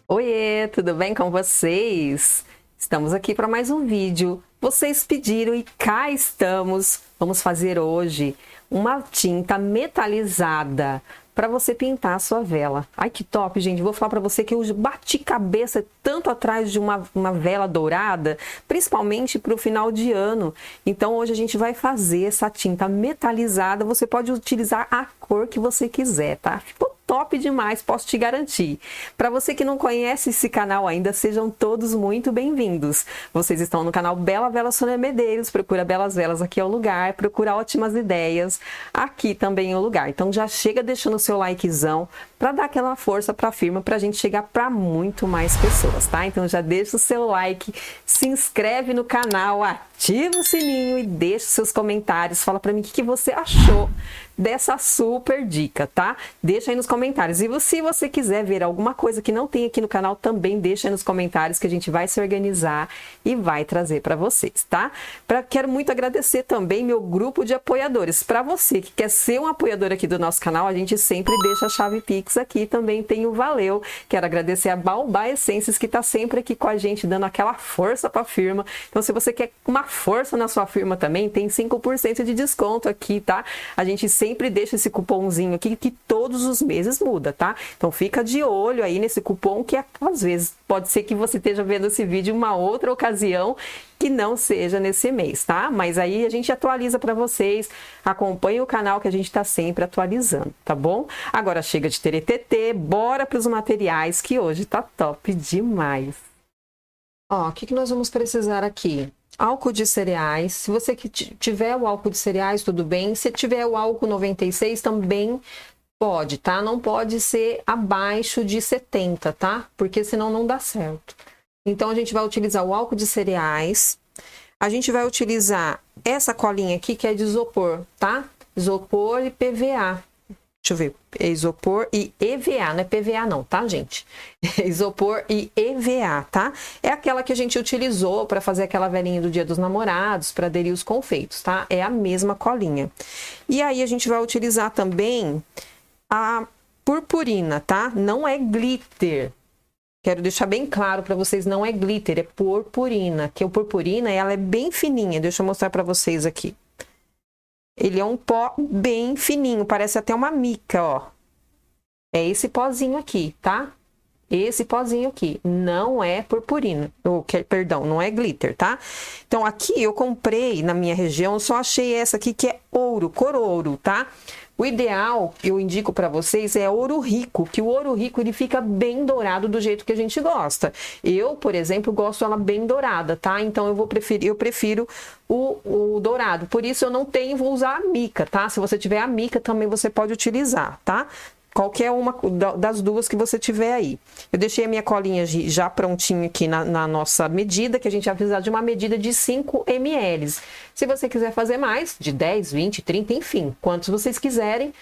Oiê, tudo bem com vocês? Estamos aqui para mais um vídeo. Vocês pediram e cá estamos. Vamos fazer hoje uma tinta metalizada para você pintar a sua vela. Ai, que top, gente. Vou falar para você que eu bati cabeça tanto atrás de uma vela dourada, principalmente para o final de ano. Então, hoje a gente vai fazer essa tinta metalizada. Você pode utilizar a cor que você quiser, tá? Ficou top demais, posso te garantir. Para você que não conhece esse canal ainda, sejam todos muito bem-vindos. Vocês estão no canal Bela Vela Sônia Medeiros, procura Belas Velas, aqui é o lugar, procura Ótimas Ideias, aqui também é o lugar. Então já chega deixando o seu likezão para dar aquela força para a firma, para a gente chegar para muito mais pessoas, tá? Então já deixa o seu like, se inscreve no canal, ativa o sininho e deixa seus comentários, fala para mim o que você achou dessa super dica, tá? Deixa aí nos comentários. E se você quiser ver alguma coisa que não tem aqui no canal, também deixa aí nos comentários que a gente vai se organizar e vai trazer para vocês, tá? Quero muito agradecer também meu grupo de apoiadores. Para você que quer ser um apoiador aqui do nosso canal, a gente sempre deixa a chave Pix aqui, também tem o valeu. Quero agradecer a Baobá Essências que tá sempre aqui com a gente, dando aquela força para a firma. Então, se você quer uma força na sua firma também, tem 5% de desconto aqui, tá? A gente sempre deixa esse cupomzinho aqui que todos os meses muda, tá? Então fica de olho aí nesse cupom que às vezes pode ser que você esteja vendo esse vídeo em uma outra ocasião que não seja nesse mês, tá? Mas aí a gente atualiza para vocês, acompanhe o canal que a gente tá sempre atualizando, tá bom? Agora chega de teretetê, bora para os materiais que hoje tá top demais. Ó, o que nós vamos precisar aqui? Álcool de cereais. Se você tiver o álcool de cereais, tudo bem. Se tiver o álcool 96, também pode, tá? Não pode ser abaixo de 70, tá? Porque senão não dá certo. Então, a gente vai utilizar o álcool de cereais. A gente vai utilizar essa colinha aqui, que é de isopor, tá? Isopor e PVA. Deixa eu ver, é isopor e EVA, não é PVA não, tá, gente? Isopor e EVA, tá? É aquela que a gente utilizou para fazer aquela velinha do Dia dos Namorados, para aderir os confeitos, tá? É a mesma colinha. E aí a gente vai utilizar também a purpurina, tá? Não é glitter. Quero deixar bem claro para vocês, não é glitter, é purpurina. Que o purpurina, ela é bem fininha, deixa eu mostrar para vocês aqui. Ele é um pó bem fininho, parece até uma mica, ó. É esse pozinho aqui, tá? Esse pozinho aqui, não é purpurina, perdão, não é glitter, tá? Então, aqui eu comprei, na minha região, só achei essa aqui que é ouro, cor ouro, tá? O ideal, eu indico para vocês, é ouro rico, que o ouro rico ele fica bem dourado do jeito que a gente gosta. Eu, por exemplo, gosto ela bem dourada, tá? Então eu prefiro o dourado. Por isso eu não tenho, vou usar a mica, tá? Se você tiver a mica também você pode utilizar, tá? Qualquer uma das duas que você tiver aí. Eu deixei a minha colinha já prontinha aqui na nossa medida, que a gente vai precisar de uma medida de 5 ml. Se você quiser fazer mais, de 10, 20, 30, enfim, quantos vocês quiserem,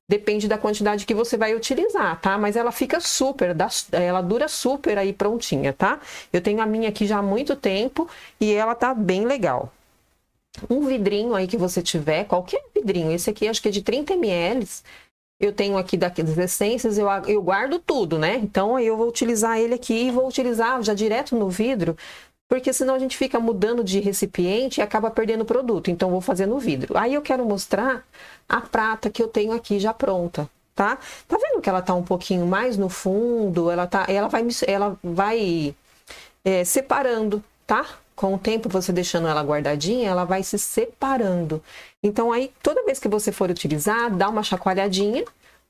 depende da quantidade que você vai utilizar, tá? Mas ela fica super, ela dura super aí prontinha, tá? Eu tenho a minha aqui já há muito tempo e ela tá bem legal. Um vidrinho aí que você tiver, qualquer vidrinho, esse aqui acho que é de 30 ml. Eu tenho aqui daquelas essências, eu guardo tudo, né? Então, eu vou utilizar ele aqui e vou utilizar já direto no vidro, porque senão a gente fica mudando de recipiente e acaba perdendo o produto. Então, vou fazer no vidro. Aí, eu quero mostrar a prata que eu tenho aqui já pronta, tá? Tá vendo que ela tá um pouquinho mais no fundo? Ela vai separando, tá? Com o tempo, você deixando ela guardadinha, ela vai se separando. Então, aí, toda vez que você for utilizar, dá uma chacoalhadinha.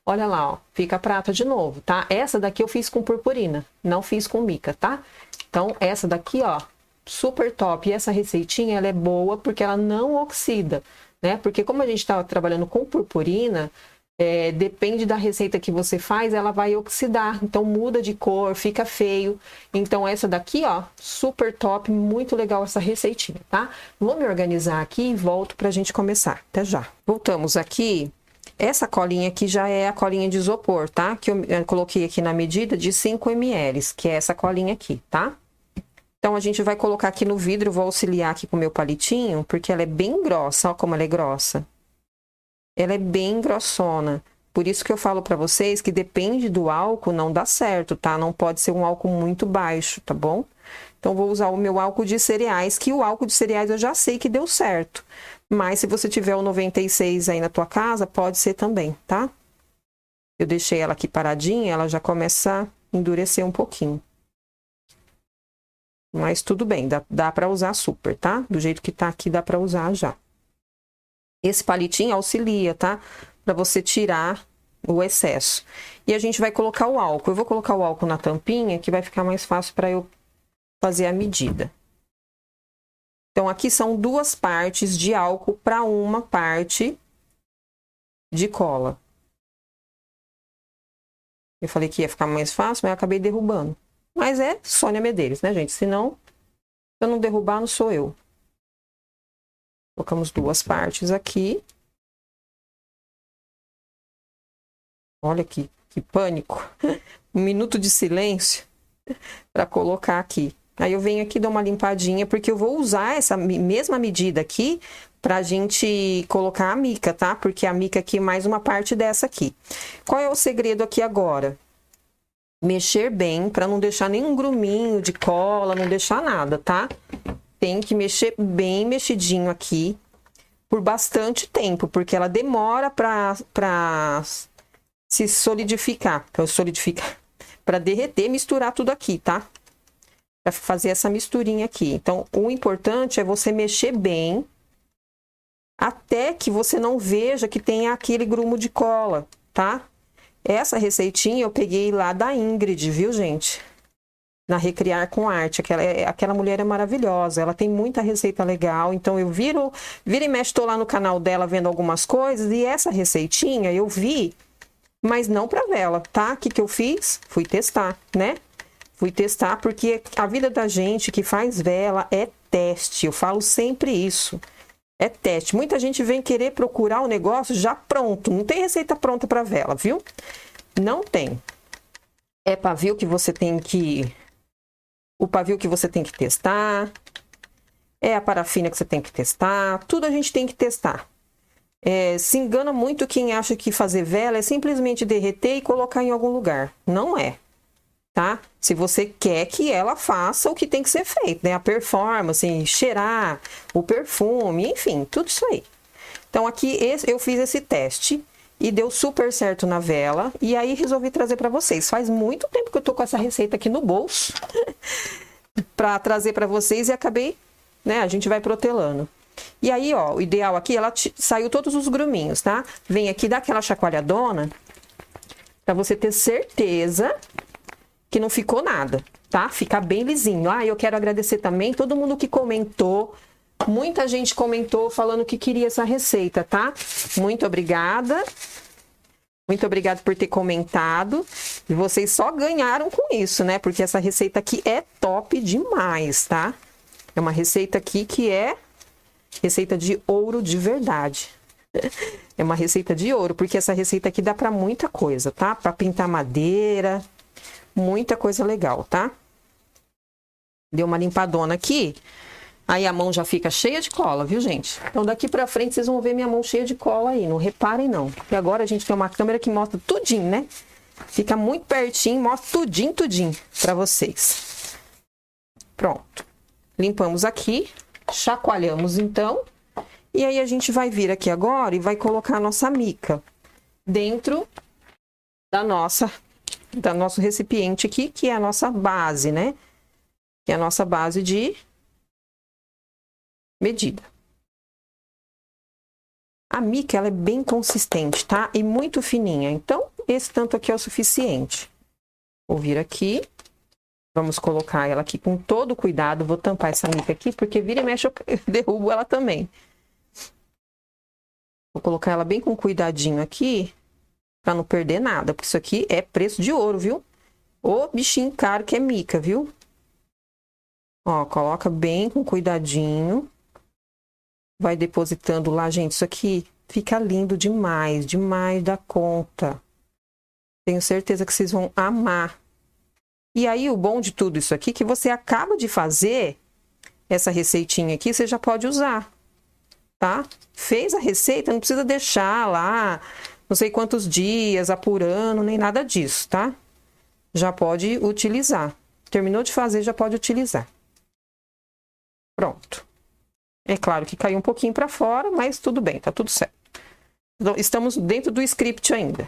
Olha lá, ó, fica prata de novo, tá? Essa daqui eu fiz com purpurina, não fiz com mica, tá? Então, essa daqui, ó, super top. E essa receitinha, ela é boa porque ela não oxida, né? Porque como a gente tá trabalhando com purpurina, depende da receita que você faz, ela vai oxidar, então muda de cor, fica feio. Então essa daqui, ó, super top, muito legal essa receitinha, tá? Vou me organizar aqui e volto pra gente começar. Até já. Voltamos aqui. Essa colinha aqui já é a colinha de isopor, tá? Que eu coloquei aqui na medida de 5 ml, que é essa colinha aqui, tá? Então, a gente vai colocar aqui no vidro, vou auxiliar aqui com o meu palitinho, porque ela é bem grossa, ó como ela é grossa. Ela é bem grossona. Por isso que eu falo pra vocês que depende do álcool, não dá certo, tá? Não pode ser um álcool muito baixo, tá bom? Então, vou usar o meu álcool de cereais, que o álcool de cereais eu já sei que deu certo. Mas se você tiver o 96 aí na tua casa, pode ser também, tá? Eu deixei ela aqui paradinha, ela já começa a endurecer um pouquinho. Mas tudo bem, dá pra usar super, tá? Do jeito que tá aqui, dá pra usar já. Esse palitinho auxilia, tá? Pra você tirar o excesso. E a gente vai colocar o álcool. Eu vou colocar o álcool na tampinha, que vai ficar mais fácil pra eu fazer a medida. Então, aqui são 2 partes de álcool para 1 parte de cola. Eu falei que ia ficar mais fácil, mas eu acabei derrubando. Mas é Sônia Medeiros, né, gente? Senão, se eu não derrubar, não sou eu. Colocamos 2 partes aqui. Olha que pânico. 1 minuto de silêncio para colocar aqui. Aí eu venho aqui e dou uma limpadinha, porque eu vou usar essa mesma medida aqui pra gente colocar a mica, tá? Porque a mica aqui é mais uma parte dessa aqui. Qual é o segredo aqui agora? Mexer bem, pra não deixar nenhum gruminho de cola, não deixar nada, tá? Tem que mexer bem mexidinho aqui por bastante tempo, porque ela demora pra se solidificar, pra derreter, misturar tudo aqui, tá? Para fazer essa misturinha aqui. Então, o importante é você mexer bem até que você não veja que tem aquele grumo de cola, tá? Essa receitinha eu peguei lá da Ingrid, viu, gente? Na Recriar com Arte. Aquela mulher é maravilhosa, ela tem muita receita legal. Então, eu vira e mexe, tô lá no canal dela vendo algumas coisas, e essa receitinha eu vi, mas não para vela, tá? O que eu fiz? Fui testar, né? Fui testar, porque a vida da gente que faz vela é teste. Eu falo sempre isso. É teste. Muita gente vem querer procurar o negócio já pronto. Não tem receita pronta para vela, viu? Não tem. É pavio que você tem que... O pavio que você tem que testar. É a parafina que você tem que testar. Tudo a gente tem que testar. Se engana muito quem acha que fazer vela é simplesmente derreter e colocar em algum lugar. Não é. Tá? Se você quer que ela faça o que tem que ser feito, né? A performance, cheirar, o perfume, enfim, tudo isso aí. Então, aqui eu fiz esse teste e deu super certo na vela. E aí, resolvi trazer para vocês. Faz muito tempo que eu tô com essa receita aqui no bolso para trazer para vocês e acabei, né? A gente vai protelando. E aí, ó, o ideal aqui, ela saiu todos os gruminhos, tá? Vem aqui, dá aquela chacoalhadona para você ter certeza que não ficou nada, tá? Fica bem lisinho. Eu quero agradecer também todo mundo que comentou. Muita gente comentou falando que queria essa receita, tá? Muito obrigada. Muito obrigada por ter comentado. E vocês só ganharam com isso, né? Porque essa receita aqui é top demais, tá? É uma receita aqui que é receita de ouro de verdade. É uma receita de ouro, porque essa receita aqui dá pra muita coisa, tá? Pra pintar madeira... Muita coisa legal, tá? Deu uma limpadona aqui. Aí a mão já fica cheia de cola, viu, gente? Então, daqui pra frente, vocês vão ver minha mão cheia de cola aí. Não reparem, não. Porque agora a gente tem uma câmera que mostra tudinho, né? Fica muito pertinho, mostra tudinho pra vocês. Pronto. Limpamos aqui. Chacoalhamos, então. E aí, a gente vai vir aqui agora e vai colocar a nossa mica dentro do nosso recipiente aqui, que é a nossa base, né? Que é a nossa base de medida. A mica, ela é bem consistente, tá? E muito fininha. Então, esse tanto aqui é o suficiente. Vou vir aqui. Vamos colocar ela aqui com todo cuidado. Vou tampar essa mica aqui, porque vira e mexe eu derrubo ela também. Vou colocar ela bem com cuidadinho aqui, pra não perder nada, porque isso aqui é preço de ouro, viu? Ô bichinho caro que é mica, viu? Ó, coloca bem com cuidadinho. Vai depositando lá, gente, isso aqui Fica lindo demais, demais da conta. Tenho certeza que vocês vão amar. E aí, o bom de tudo isso aqui, que você acaba de fazer essa receitinha aqui, você já pode usar, tá? Fez a receita, não precisa deixar lá, não sei quantos dias, apurando, nem nada disso, tá? Já pode utilizar. Terminou de fazer, já pode utilizar. Pronto. É claro que caiu um pouquinho para fora, mas tudo bem, tá tudo certo. Então, estamos dentro do script ainda.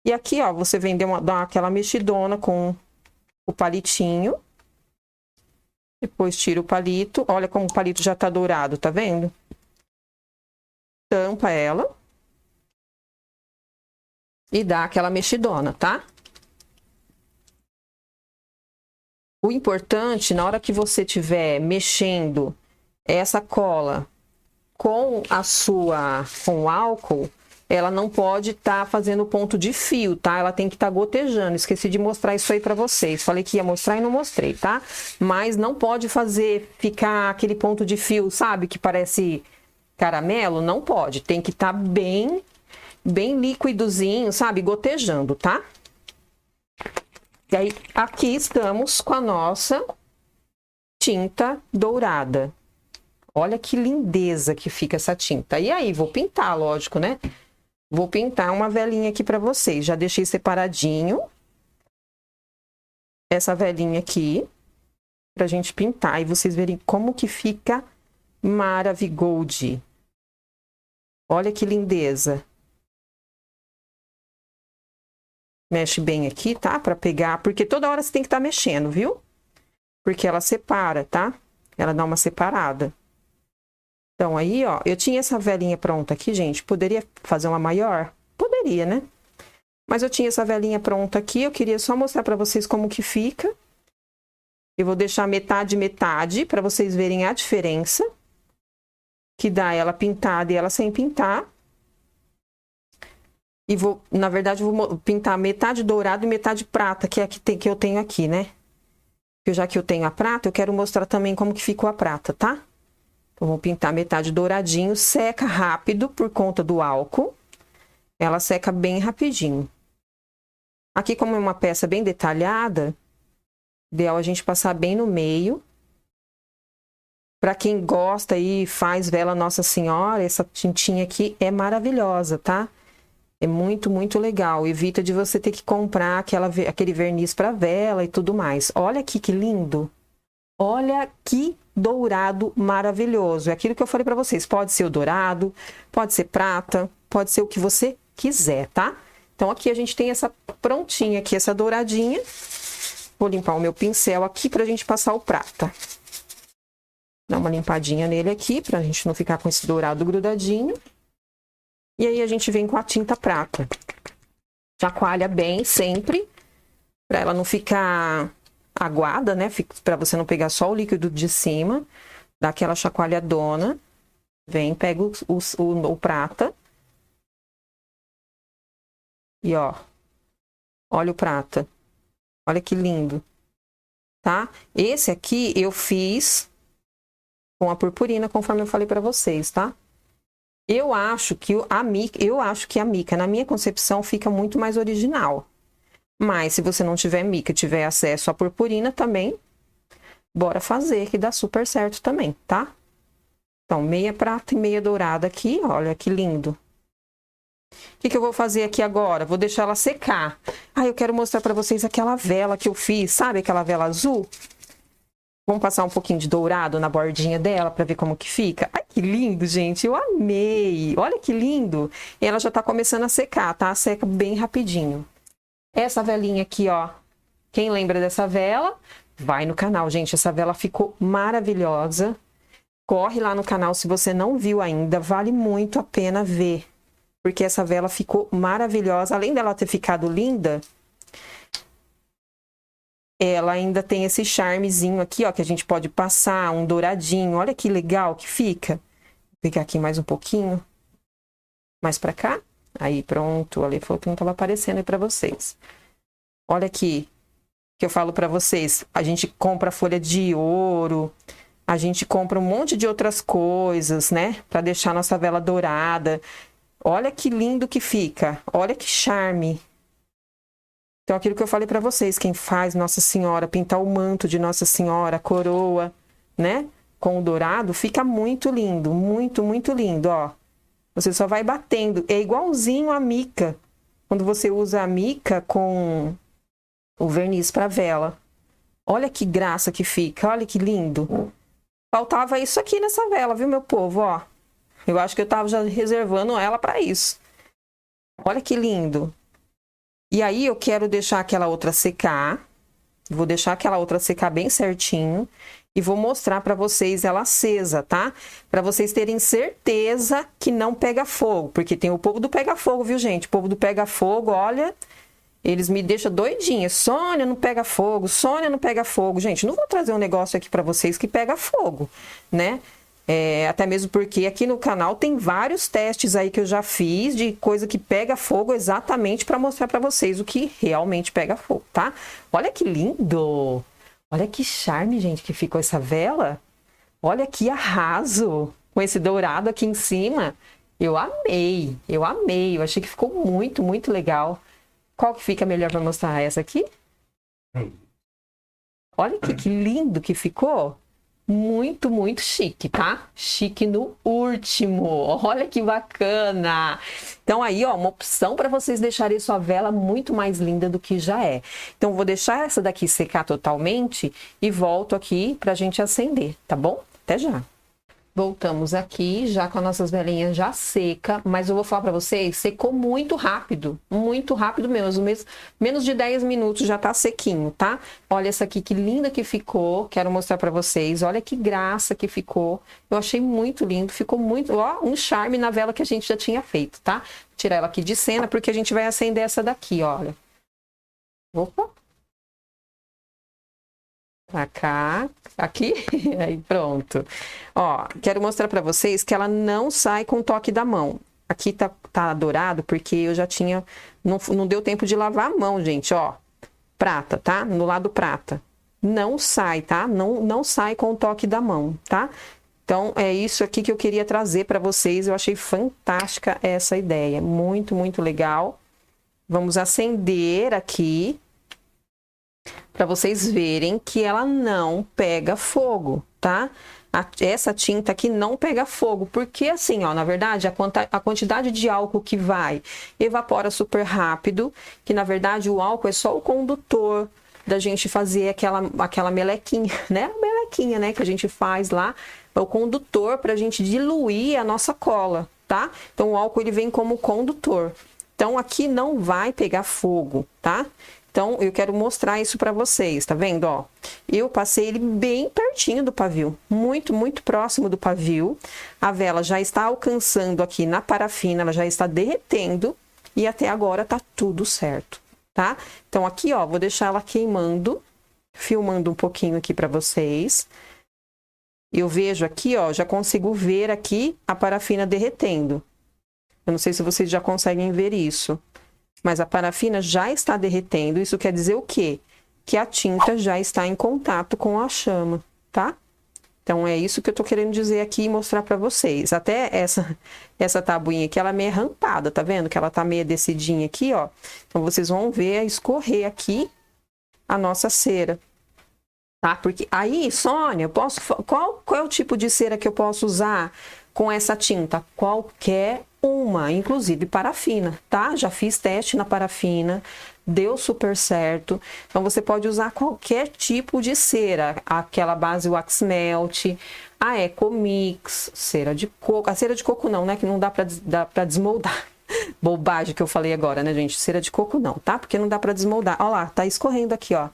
E aqui, ó, você vem dar aquela mexidona com o palitinho. Depois tira o palito. Olha como o palito já tá dourado, tá vendo? Tampa ela. E dá aquela mexidona, tá? O importante, na hora que você estiver mexendo essa cola com o álcool, ela não pode estar fazendo ponto de fio, tá? Ela tem que estar gotejando. Esqueci de mostrar isso aí pra vocês. Falei que ia mostrar e não mostrei, tá? Mas não pode ficar aquele ponto de fio, sabe? Que parece caramelo. Não pode. Tem que estar bem líquidozinho, sabe? Gotejando, tá? E aí, aqui estamos com a nossa tinta dourada. Olha que lindeza que fica essa tinta. E aí, vou pintar, lógico, né? Vou pintar uma velinha aqui pra vocês. Já deixei separadinho essa velinha aqui pra gente pintar. E vocês verem como que fica Maravigold. Olha que lindeza. Mexe bem aqui, tá? Pra pegar, porque toda hora você tem que estar mexendo, viu? Porque ela separa, tá? Ela dá uma separada. Então, aí, ó, eu tinha essa velinha pronta aqui, gente. Poderia fazer uma maior? Poderia, né? Mas eu tinha essa velinha pronta aqui, eu queria só mostrar pra vocês como que fica. Eu vou deixar metade, metade, pra vocês verem a diferença. Que dá ela pintada e ela sem pintar. E vou, na verdade, vou pintar metade dourado e metade prata, que é a que eu tenho aqui, né? Já que eu tenho a prata, eu quero mostrar também como que ficou a prata, tá? Então, vou pintar metade douradinho, seca rápido por conta do álcool. Ela seca bem rapidinho. Aqui, como é uma peça bem detalhada, ideal a gente passar bem no meio. Para quem gosta e faz vela Nossa Senhora, essa tintinha aqui é maravilhosa, tá? É muito, muito legal. Evita de você ter que comprar aquele verniz para vela e tudo mais. Olha aqui que lindo. Olha que dourado maravilhoso. É aquilo que eu falei para vocês. Pode ser o dourado, pode ser prata, pode ser o que você quiser, tá? Então, aqui a gente tem essa prontinha aqui, essa douradinha. Vou limpar o meu pincel aqui pra gente passar o prata. Dá uma limpadinha nele aqui, pra gente não ficar com esse dourado grudadinho. E aí, a gente vem com a tinta prata. Chacoalha bem, sempre, pra ela não ficar aguada, né? Pra você não pegar só o líquido de cima. Dá aquela chacoalhadona. Vem, pega o prata. E, ó, olha o prata. Olha que lindo, tá? Esse aqui eu fiz com a purpurina, conforme eu falei pra vocês, tá? Eu acho que a mica, na minha concepção, fica muito mais original. Mas se você não tiver mica, tiver acesso à purpurina também, bora fazer, que dá super certo também, tá? Então, meia prata e meia dourada aqui, olha que lindo. O que eu vou fazer aqui agora? Vou deixar ela secar. Ah, eu quero mostrar pra vocês aquela vela que eu fiz, sabe aquela vela azul? Vamos passar um pouquinho de dourado na bordinha dela pra ver como que fica. Ai, que lindo, gente, eu amei. Olha que lindo. E ela já tá começando a secar, tá? Seca bem rapidinho. Essa velinha aqui, ó, quem lembra dessa vela, vai no canal, gente. Essa vela ficou maravilhosa. Corre lá no canal se você não viu ainda, vale muito a pena ver. Porque essa vela ficou maravilhosa. Além dela ter ficado linda, ela ainda tem esse charmezinho aqui, ó, que a gente pode passar um douradinho. Olha que legal que fica. Vou pegar aqui mais um pouquinho. Mais pra cá. Aí, pronto. Ali falou que não tava aparecendo aí pra vocês. Olha aqui, que eu falo pra vocês. A gente compra folha de ouro, a gente compra um monte de outras coisas, né? Para deixar nossa vela dourada. Olha que lindo que fica. Olha que charme. Então, aquilo que eu falei para vocês, quem faz Nossa Senhora, pintar o manto de Nossa Senhora, a coroa, né? Com o dourado, fica muito lindo, muito, muito lindo, ó. Você só vai batendo. É igualzinho a mica. Quando você usa a mica com o verniz para vela. Olha que graça que fica, olha que lindo. Faltava isso aqui nessa vela, viu, meu povo, ó. Eu acho que eu tava já reservando ela para isso. Olha que lindo. E aí eu quero deixar aquela outra secar. Vou deixar aquela outra secar bem certinho. E vou mostrar para vocês ela acesa, tá? Para vocês terem certeza que não pega fogo. Porque tem o povo do pega fogo, viu, gente? O povo do pega fogo, olha... Eles me deixam doidinha. Sônia, não pega fogo. Sônia, não pega fogo. Gente, não vou trazer um negócio aqui para vocês que pega fogo, né? Até mesmo porque aqui no canal tem vários testes aí que eu já fiz de coisa que pega fogo exatamente para mostrar para vocês o que realmente pega fogo, tá? Olha que lindo! Olha que charme, gente, que ficou essa vela. Olha que arraso com esse dourado aqui em cima. Eu amei, eu amei. Eu achei que ficou muito, muito legal. Qual que fica melhor para mostrar? Essa aqui? Olha que lindo que ficou. Muito, muito chique, tá? Chique no último. Olha que bacana. Então aí, ó, uma opção para vocês deixarem sua vela muito mais linda do que já é. Então vou deixar essa daqui secar totalmente e volto aqui pra gente acender, tá bom? Até já. Voltamos aqui, já com as nossas velinhas já seca, mas eu vou falar para vocês, secou muito rápido mesmo, menos de 10 minutos já tá sequinho, tá? Olha essa aqui, que linda que ficou, quero mostrar para vocês, olha que graça que ficou, eu achei muito lindo, ficou muito, ó, um charme na vela que a gente já tinha feito, tá? Vou tirar ela aqui de cena, porque a gente vai acender essa daqui, olha. Opa! Pra cá, aqui, aí pronto. Ó, quero mostrar pra vocês que ela não sai com o toque da mão. Aqui tá dourado porque eu já tinha, não deu tempo de lavar a mão, gente, ó. Prata, tá? No lado prata. Não sai, tá? Não sai com o toque da mão, tá? Então, é isso aqui que eu queria trazer pra vocês. Eu achei fantástica essa ideia. Muito, muito legal. Vamos acender aqui, para vocês verem que ela não pega fogo, tá? Essa tinta aqui não pega fogo, porque assim, ó, na verdade, a quantidade de álcool que vai evapora super rápido, que na verdade o álcool é só o condutor da gente fazer aquela melequinha, né? A melequinha, né, que a gente faz lá, é o condutor para a gente diluir a nossa cola, tá? Então o álcool ele vem como condutor. Então aqui não vai pegar fogo, tá? Então, eu quero mostrar isso para vocês, tá vendo, ó? Eu passei ele bem pertinho do pavio, muito, muito próximo do pavio. A vela já está alcançando aqui na parafina, ela já está derretendo e até agora tá tudo certo, tá? Então, aqui, ó, vou deixar ela queimando, filmando um pouquinho aqui para vocês. Eu vejo aqui, ó, já consigo ver aqui a parafina derretendo. Eu não sei se vocês já conseguem ver isso. Mas a parafina já está derretendo, isso quer dizer o quê? Que a tinta já está em contato com a chama, tá? Então, é isso que eu tô querendo dizer aqui e mostrar para vocês. Até essa tabuinha aqui, ela é meio rampada, tá vendo? Que ela tá meio descidinha aqui, ó. Então, vocês vão ver escorrer aqui a nossa cera, tá? Porque aí, Sônia, qual é o tipo de cera que eu posso usar com essa tinta? Qualquer uma, inclusive parafina, tá? Já fiz teste na parafina, deu super certo. Então você pode usar qualquer tipo de cera, aquela base wax melt, a Ecomix, cera de coco, a cera de coco não, né? Que não dá pra desmoldar. Bobagem que eu falei agora, né, gente? Cera de coco não, tá? Porque não dá pra desmoldar. Ó lá, tá escorrendo aqui, ó.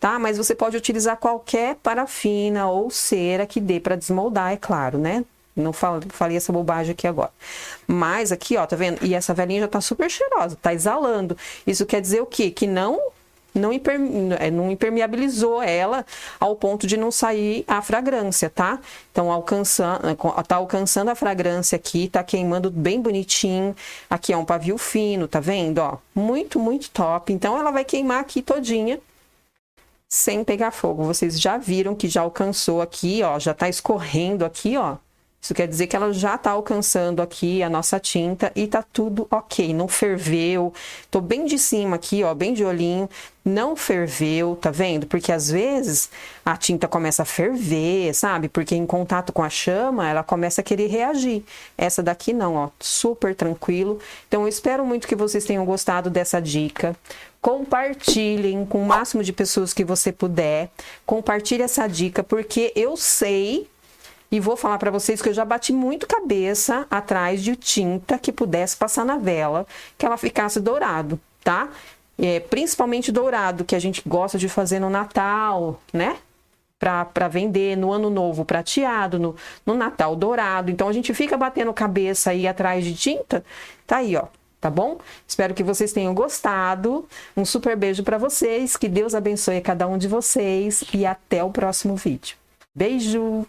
Tá? Mas você pode utilizar qualquer parafina ou cera que dê pra desmoldar, é claro, né? Não falei essa bobagem aqui agora. Mas aqui, ó, tá vendo? E essa velinha já tá super cheirosa, tá exalando. Isso quer dizer o quê? Que não impermeabilizou ela ao ponto de não sair a fragrância, tá? Então, tá alcançando a fragrância aqui, tá queimando bem bonitinho. Aqui é um pavio fino, tá vendo? Ó, muito, muito top. Então, ela vai queimar aqui todinha. sem pegar fogo. Vocês já viram que já alcançou aqui, ó, já tá escorrendo aqui, ó. Isso quer dizer que ela já tá alcançando aqui a nossa tinta e tá tudo ok, não ferveu. Tô bem de cima aqui, ó, bem de olhinho, não ferveu, tá vendo? Porque às vezes a tinta começa a ferver, sabe? Porque em contato com a chama, ela começa a querer reagir. Essa daqui não, ó, super tranquilo. Então eu espero muito que vocês tenham gostado dessa dica. Compartilhem com o máximo de pessoas que você puder. Compartilhe essa dica, porque eu sei... E vou falar para vocês que eu já bati muito cabeça atrás de tinta que pudesse passar na vela, que ela ficasse dourado, tá? Principalmente dourado, que a gente gosta de fazer no Natal, né? Para vender, no Ano Novo prateado, no Natal dourado. Então a gente fica batendo cabeça aí atrás de tinta. Tá aí, ó. Tá bom? Espero que vocês tenham gostado. Um super beijo para vocês. Que Deus abençoe cada um de vocês. E até o próximo vídeo. Beijo!